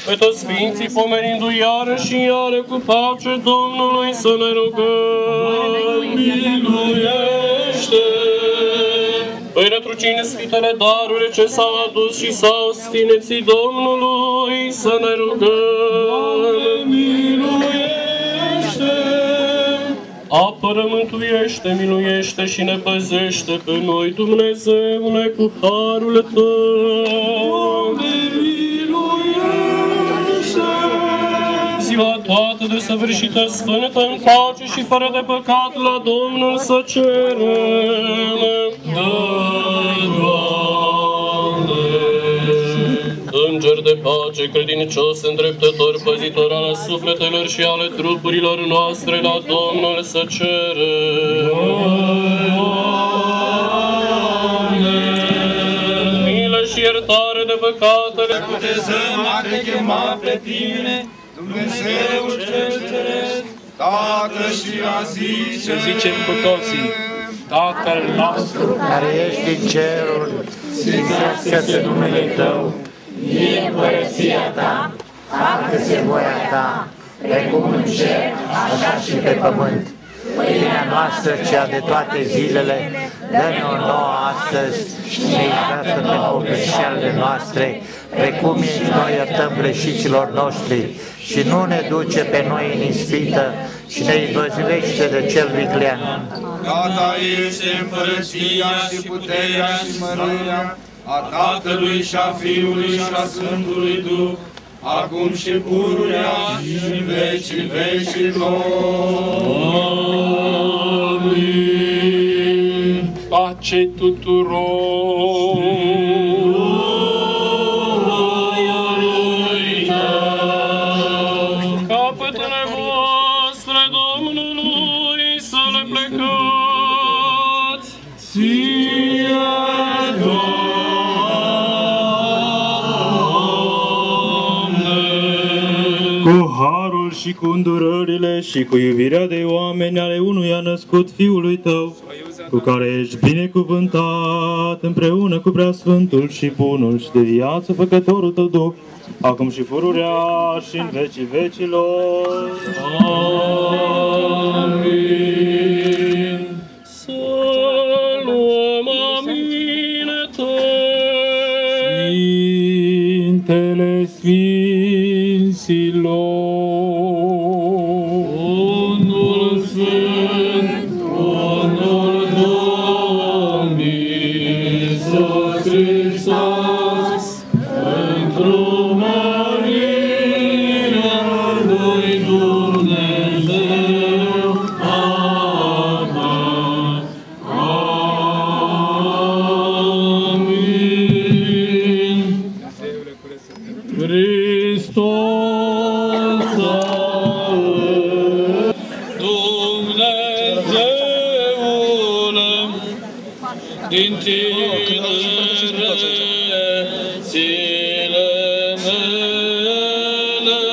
Pe toți Sfinții, pomenindu-i iară și iară cu pace Domnului să ne rugăm. Miluiește! Păi rătrucine sfintele darurile ce s-au adus și s-au stineții Domnului să ne rugăm. Miluiește! Apără, mântuiește, miluiește și ne păzește pe noi, Dumnezeule, cu harul Tău. Ziua toată desăvârșită, sfântă, în pace și fără de păcat, la Domnul să cerem. Doamne! Înger de pace, credincios, îndreptător, păzitor al sufletelor și ale trupurilor noastre, la Domnul să cerem. Milă și iertare de păcatele. Să cutezăm a te chema pe tine, Dumnezeul cel ceresc, Tată și a zice. Zicem cu toții, Tatăl nostru care ești în ceruri, sfințească-se numele Tău, vie împărăția Ta, facă-se voia Ta, precum în cer, așa și pe pământ. Pâinea noastră, cea de toate zilele, dă-ne-o nouă astăzi și ne iartă pe nouă greșelile noastre, precum și noi iertăm greșiților noștri. Și nu ne duce pe noi în ispită și ne izbăvilește de cel viclean. Gata este împărăția și puterea și mărirea a Tatălui și a Fiului și a Sfântului Duh, acum și pururea și în vecii vecilor. Amin. Pace tuturor. Capetele voastre Domnului să le plecați. Ție, Cu harul și cu îndurările și cu iubirea de oameni ale unuia născut Fiului Tău, cu care ești binecuvântat împreună cu Preasfântul și Bunul și de viață Făcătorul Tău Duh, acum și pururea și în vecii vecilor. Amin. Să luăm aminete. Sfintele Sfinților. Unul Sfânt, unul Domn, Iisus Hristos, într-o mărirea lui Dumnezeu. Amin. Amin. Hristos Dumnezeule, din tinerețile mele,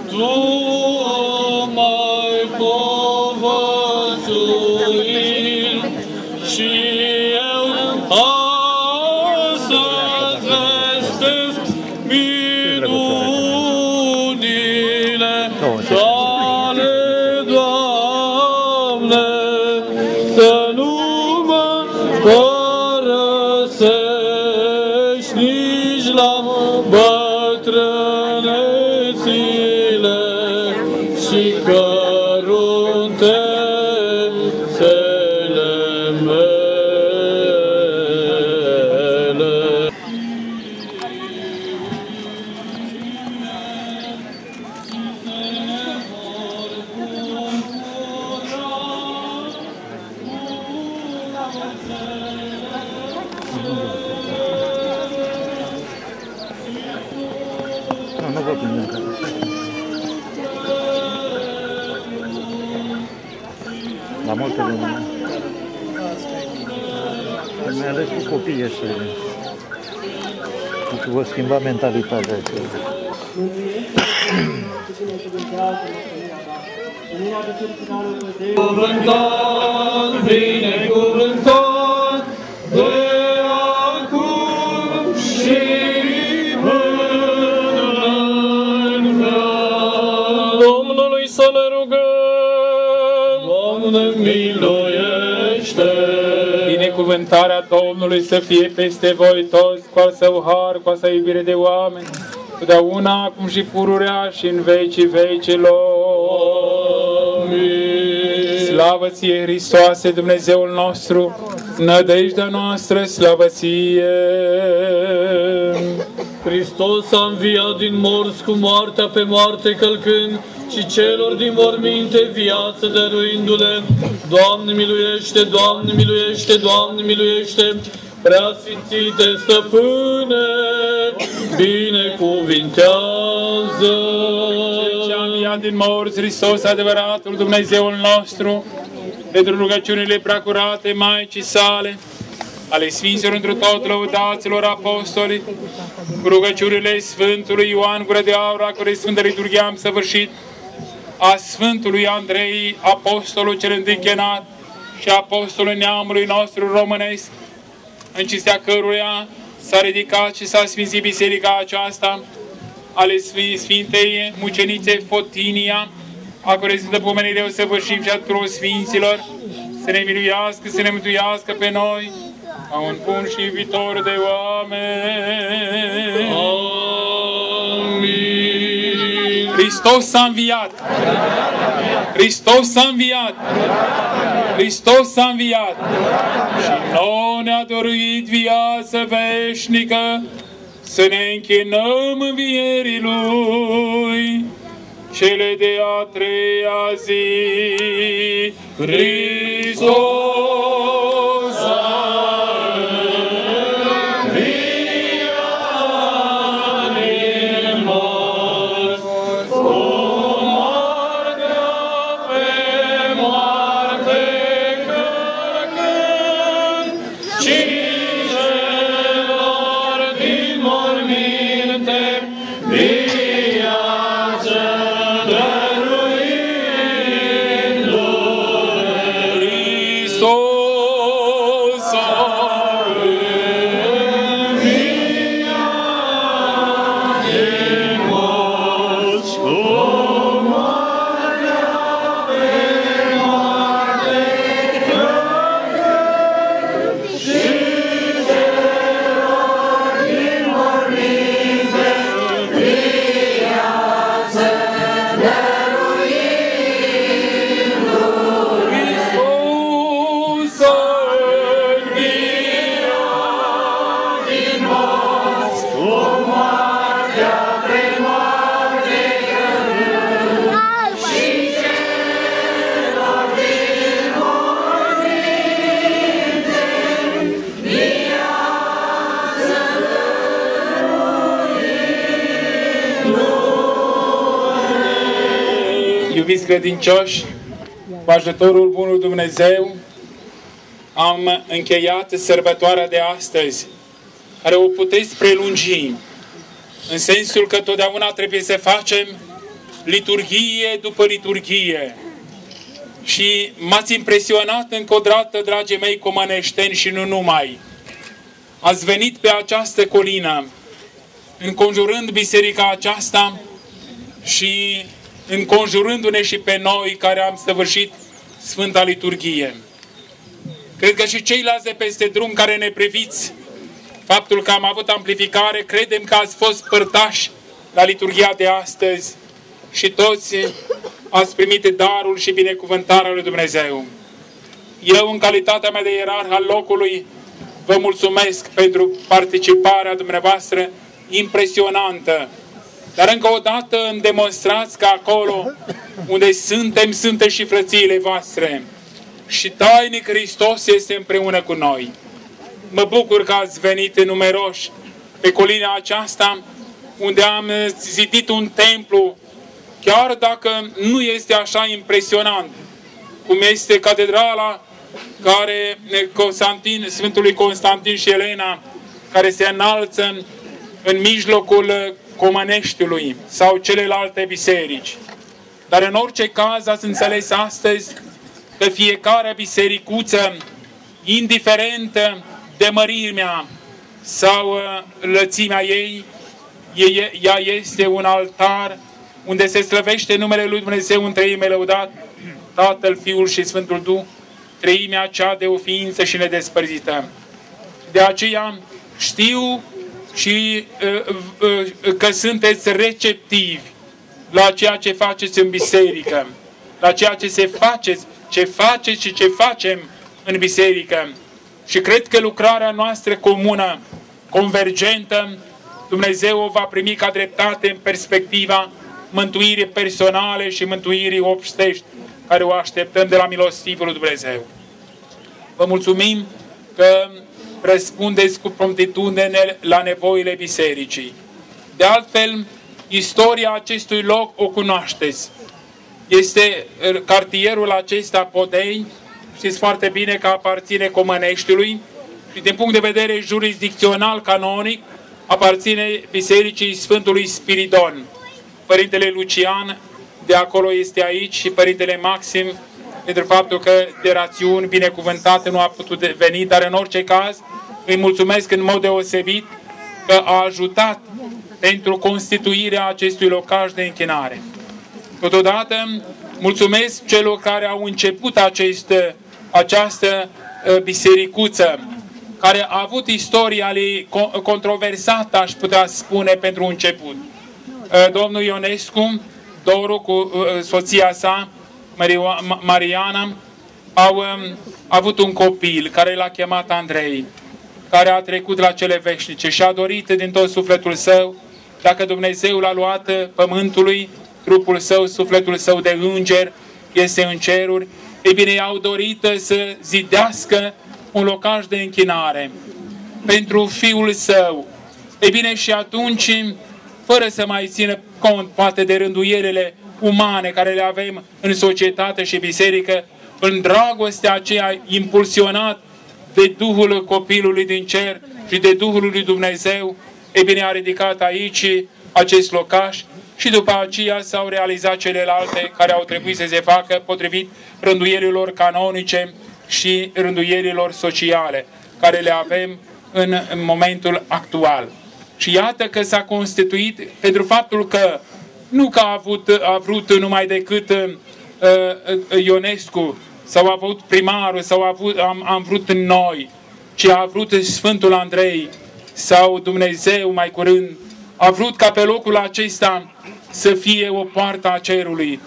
Tu m-ai povățuit și eu astăzi vestesc minunile Tale, Doamne, să nu mă părăsești nici la bătrânețile și căruntețele mele. Nu vă plâng încă. La multe lume. Mai ales cu copiii ăștia. Deci vă schimba mentalitatea. Cuvântat, binecuvântat, de acum și până Binecuvântarea Domnului să fie peste voi toți, cu al său har, cu al său iubire de oameni, totdeauna, acum și pururea și în vecii vecilor. Amin. Slavă ție, Hristoase, Dumnezeul nostru, nădejdea noastră, slavă ție. Hristos a înviat din morți cu moartea pe moarte călcând și celor din morminte viață dăruindu-le. Doamne miluiește, Doamne miluiește, Doamne miluiește, Preasfințite Stăpâne, binecuvintează. Cel ce a înviat din morți, Hristos, adevăratul Dumnezeul nostru, pentru rugăciunile preacurate Maicii sale, ale Sfinților întru tot lăudaților apostoli, cu rugăciunile Sfântului Ioan Gură de Aur, a cărei Sfântă Liturghie am săvârșit, a Sfântului Andrei, apostolul cel întânchenat și apostolul neamului nostru românesc, în cinstea căruia s-a ridicat și s-a sfințit biserica aceasta, ale Sfintei Mucenițe Fotinia, a cărei Sfântă Pomenire o săvârșim și a tuturor Sfinților, să ne miluiască, să ne mântuiască pe noi, ca un bun și iubitor de oameni. Amin. Hristos s-a înviat! Hristos s-a înviat! Hristos s-a înviat! Și nouă ne-a dăruit viață veșnică, să ne închinăm învierii Lui. Cele de a treia zi, Hristos a înviat din morți, cu moartea pe moarte călcând, și celor din morminte viață Iubiți credincioși, cu ajutorul Bunului Dumnezeu, am încheiat sărbătoarea de astăzi, care o puteți prelungi, în sensul că totdeauna trebuie să facem liturghie după liturghie. Și m-ați impresionat încă o dată, dragii mei comăneșteni și nu numai. Ați venit pe această colină, înconjurând biserica aceasta și înconjurându-ne și pe noi care am săvârșit Sfânta Liturghie. Cred că și ceilalți de peste drum care ne priviți, faptul că am avut amplificare, credem că ați fost părtași la liturghia de astăzi și toți ați primit darul și binecuvântarea lui Dumnezeu. Eu, în calitatea mea de ierarh al locului, vă mulțumesc pentru participarea dumneavoastră impresionantă. Dar încă o dată îmi demonstrați că acolo unde suntem, sunteți și frățiile voastre. Și tainic Hristos este împreună cu noi. Mă bucur că ați venit numeroși pe colina aceasta, unde am zidit un templu, chiar dacă nu este așa impresionant, cum este catedrala care Sfântului Constantin și Elena, care se înalță în mijlocul Comăneștiului sau celelalte biserici. Dar în orice caz ați înțeles astăzi că fiecare bisericuță, indiferent de mărimea sau lățimea ei, ea este un altar unde se slăvește numele lui Dumnezeu în treime lăudat, Tatăl, Fiul și Sfântul Duh, treimea cea de o ființă și nedespărțită. De aceea știu și că sunteți receptivi la ceea ce faceți în biserică, la ceea ce faceți și ce facem în biserică. Și cred că lucrarea noastră comună, convergentă, Dumnezeu o va primi ca dreptate în perspectiva mântuirii personale și mântuirii obștești, care o așteptăm de la milostivul lui Dumnezeu. Vă mulțumim că răspundeți cu promptitudine la nevoile bisericii. De altfel, istoria acestui loc o cunoașteți. Este cartierul acesta Podei, știți foarte bine că aparține Comăneștiului și din punct de vedere jurisdicțional canonic aparține Bisericii Sfântului Spiridon. Părintele Lucian de acolo este aici și Părintele Maxim, pentru faptul că de rațiuni binecuvântate nu a putut veni, dar în orice caz îi mulțumesc în mod deosebit că a ajutat pentru constituirea acestui locaș de închinare. Totodată mulțumesc celor care au început această bisericuță, care a avut istoria lui controversată, aș putea spune, pentru început. Domnul Ionescu, Doru cu soția sa, Mariana, au avut un copil care l-a chemat Andrei, care a trecut la cele veșnice și a dorit din tot sufletul său, dacă Dumnezeu l-a luat pământului, trupul său, sufletul său de înger este în ceruri, ei bine, i-au dorit să zidească un locaș de închinare pentru fiul său. Ei bine, și atunci, fără să mai țină cont, poate, de rânduielile umane care le avem în societate și biserică, în dragostea aceea impulsionat de Duhul copilului din cer și de Duhul lui Dumnezeu, ei bine, a ridicat aici acest locaș și după aceea s-au realizat celelalte care au trebuit să se facă potrivit rânduielilor canonice și rânduielilor sociale care le avem în momentul actual. Și iată că s-a constituit pentru faptul că nu că a vrut numai decât Ionescu sau a vrut primarul sau am vrut noi, ci a vrut Sfântul Andrei sau Dumnezeu mai curând, a vrut ca pe locul acesta să fie o poartă a cerului,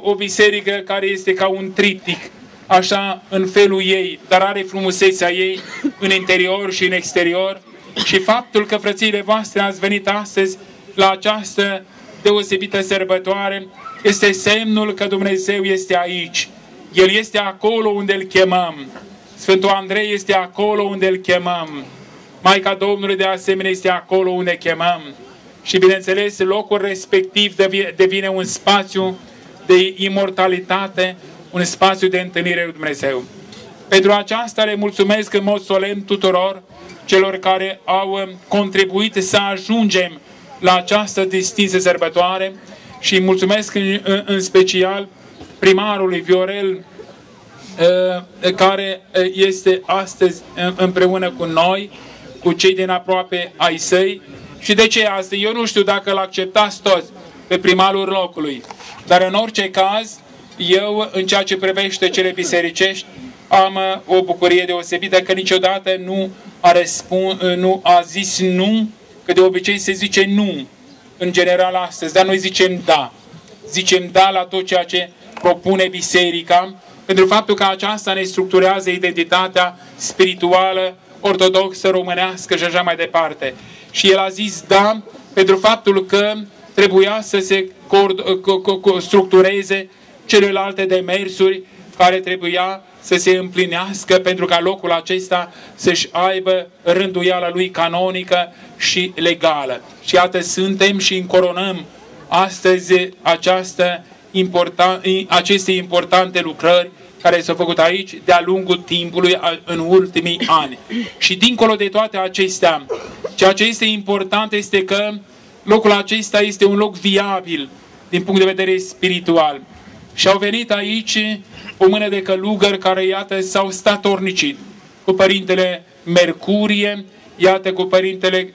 o biserică care este ca un triptic, așa în felul ei, dar are frumusețea ei în interior și în exterior. Și faptul că, frățiile voastre, ați venit astăzi la această deosebită sărbătoare este semnul că Dumnezeu este aici. El este acolo unde îl chemăm. Sfântul Andrei este acolo unde îl chemăm. Maica Domnului de asemenea este acolo unde chemăm. Și bineînțeles, locul respectiv devine un spațiu de imortalitate, un spațiu de întâlnire cu Dumnezeu. Pentru aceasta le mulțumesc în mod solemn tuturor celor care au contribuit să ajungem la această distinsă sărbătoare și mulțumesc în special primarului Viorel, care este astăzi împreună cu noi, cu cei din aproape ai săi. Și de ce astăzi? Eu nu știu dacă l-acceptați toți pe primarul locului, dar în orice caz, eu, în ceea ce privește cele bisericești, am o bucurie deosebită că niciodată nu a zis nu, că de obicei se zice nu, în general astăzi, dar noi zicem da. Zicem da la tot ceea ce propune biserica, pentru faptul că aceasta ne structurează identitatea spirituală, ortodoxă, românească și așa mai departe. Și el a zis da pentru faptul că trebuia să se structureze celelalte demersuri care trebuia să se împlinească pentru ca locul acesta să-și aibă rânduiala lui canonică și legală. Și iată, suntem și încoronăm astăzi aceste importante lucrări care s-au făcut aici de-a lungul timpului în ultimii ani. Și dincolo de toate acestea, ceea ce este important este că locul acesta este un loc viabil din punct de vedere spiritual. Și au venit aici o mână de călugări care, iată, s-au statornicit cu Părintele Mercurie, iată, cu Părintele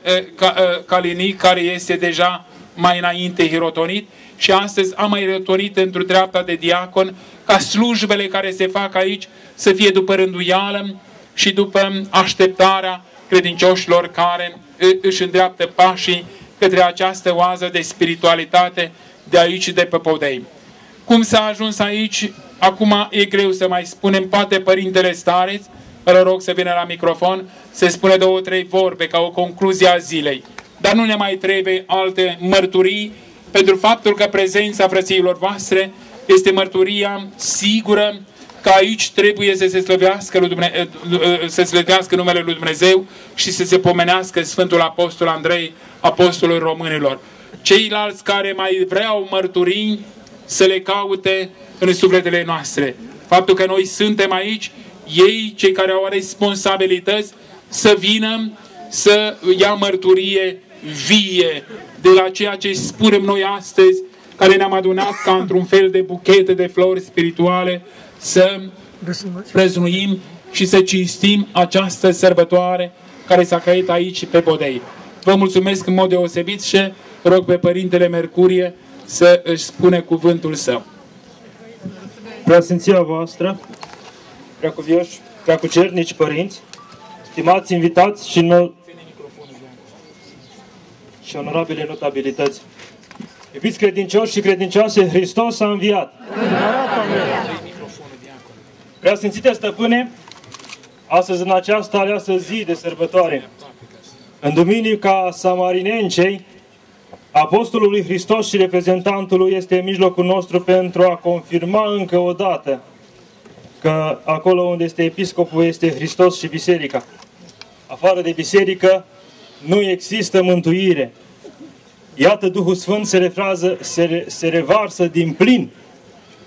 Calinic, care este deja mai înainte hirotonit și astăzi am mai hirotonit într-o dreapta de diacon, ca slujbele care se fac aici să fie după rânduială și după așteptarea credincioșilor care își îndreaptă pașii către această oază de spiritualitate de aici, de pe Podei. Cum s-a ajuns aici, acum e greu să mai spunem, poate Părintele Stareț, îl rog să vină la microfon, să spune 2-3 vorbe ca o concluzie a zilei. Dar nu ne mai trebuie alte mărturii pentru faptul că prezența frățiilor voastre este mărturia sigură că aici trebuie să se slăvească numele lui Dumnezeu și să se pomenească Sfântul Apostol Andrei, Apostolul Românilor. Ceilalți care mai vreau mărturii să le caute în sufletele noastre. Faptul că noi suntem aici, ei, cei care au responsabilități, să vină să ia mărturie vie de la ceea ce spunem noi astăzi, care ne-am adunat ca într-un fel de buchete de flori spirituale, să prăznuim și să cinstim această sărbătoare care s-a creat aici pe Podei. Vă mulțumesc în mod deosebit și rog pe Părintele Mercurie să își spune cuvântul său. Preasfinția voastră, preacuvioși, preacucernici părinți, stimați invitați și onorabile notabilități. Iubiți credincioși și credincioase, Hristos a înviat! Preasfințite Stăpâne, astăzi în această aleasă zi de sărbătoare, în Duminica Samarinencei, Apostolul lui Hristos și reprezentantul lui este în mijlocul nostru pentru a confirma încă o dată că acolo unde este episcopul este Hristos și biserica. Afară de biserică nu există mântuire. Iată, Duhul Sfânt se revarsă din plin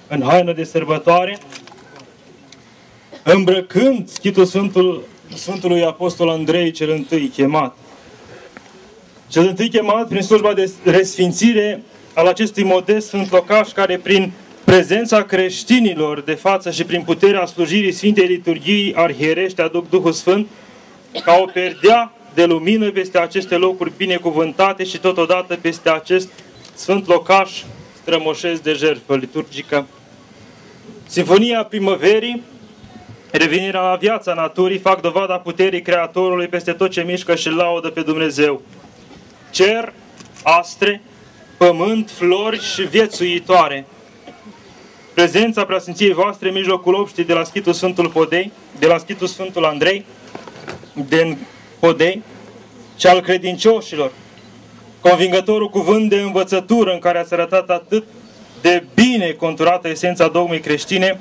în haină de sărbătoare, îmbrăcând schitul Sfântului Apostol Andrei cel întâi chemat. Cel întâi chemat prin slujba de resfințire al acestui modest sfânt locaș, care prin prezența creștinilor de față și prin puterea slujirii Sfintei Liturghii arhierești aduc Duhul Sfânt ca o perdea de lumină peste aceste locuri binecuvântate și totodată peste acest sfânt locaș strămoșesc de jertfă liturgică. Sinfonia primăverii, revenirea la viața naturii, fac dovada puterii Creatorului peste tot ce mișcă și laudă pe Dumnezeu. Cer, astre, pământ, flori și viețuitoare. Prezența Preasfinției voastre în mijlocul obștii de la schitul Sfântul Podei, de la schitul Sfântul Andrei, din Podei, și al credincioșilor. Convingătorul cuvânt de învățătură în care ați arătat atât de bine conturată esența dogmei creștine,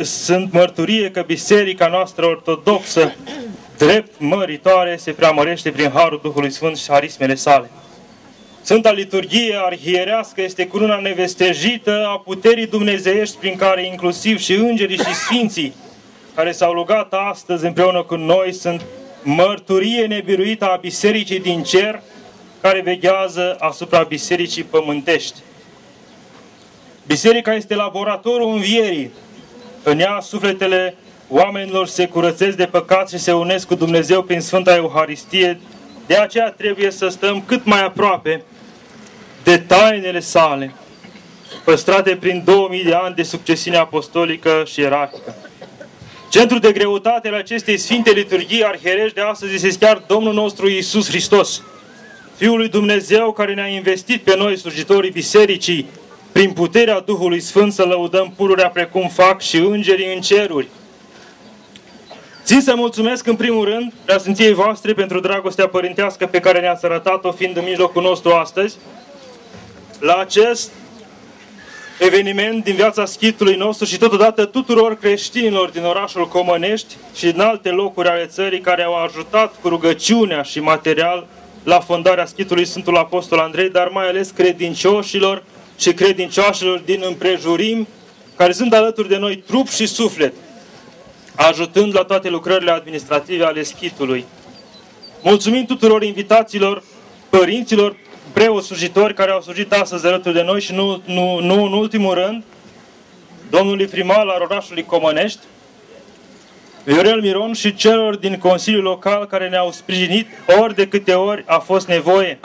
sunt mărturie că biserica noastră ortodoxă, drept măritoare, se preamărește prin harul Duhului Sfânt și harismele sale. Sfânta Liturghie arhierească este cununa nevestejită a puterii dumnezeiești prin care inclusiv și îngerii și sfinții care s-au rugat astăzi împreună cu noi sunt mărturie nebiruită a bisericii din cer care veghează asupra bisericii pământești. Biserica este laboratorul învierii. În ea sufletele oamenilor se curățesc de păcat și se unesc cu Dumnezeu prin Sfânta Euharistie. De aceea trebuie să stăm cât mai aproape de tainele sale, păstrate prin 2000 de ani de succesiune apostolică și ierarhică. Centrul de greutate al acestei Sfinte Liturghii arhierești de astăzi este chiar Domnul nostru Iisus Hristos, Fiul lui Dumnezeu, care ne-a investit pe noi, slujitorii bisericii, prin puterea Duhului Sfânt să lăudăm pururea precum fac și îngerii în ceruri. Țin să mulțumesc în primul rând Preasfinției voastre pentru dragostea părintească pe care ne-ați arătat-o fiind în mijlocul nostru astăzi, la acest eveniment din viața schitului nostru și totodată tuturor creștinilor din orașul Comănești și din alte locuri ale țării care au ajutat cu rugăciunea și material la fondarea schitului Sfântul Apostol Andrei, dar mai ales credincioșilor și credincioșilor din împrejurim, care sunt alături de noi trup și suflet, ajutând la toate lucrările administrative ale schitului. Mulțumim tuturor invitațiilor, părinților, preoți slujitori care au slujit astăzi alături de noi și nu în ultimul rând, domnului primar al orașului Comănești, Viorel Miron și celor din Consiliul Local care ne-au sprijinit ori de câte ori a fost nevoie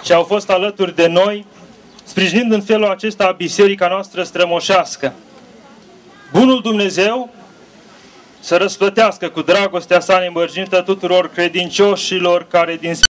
și au fost alături de noi, sprijinind în felul acesta biserica noastră strămoșească. Bunul Dumnezeu să răsplătească cu dragostea sa nemărginită tuturor credincioșilor care din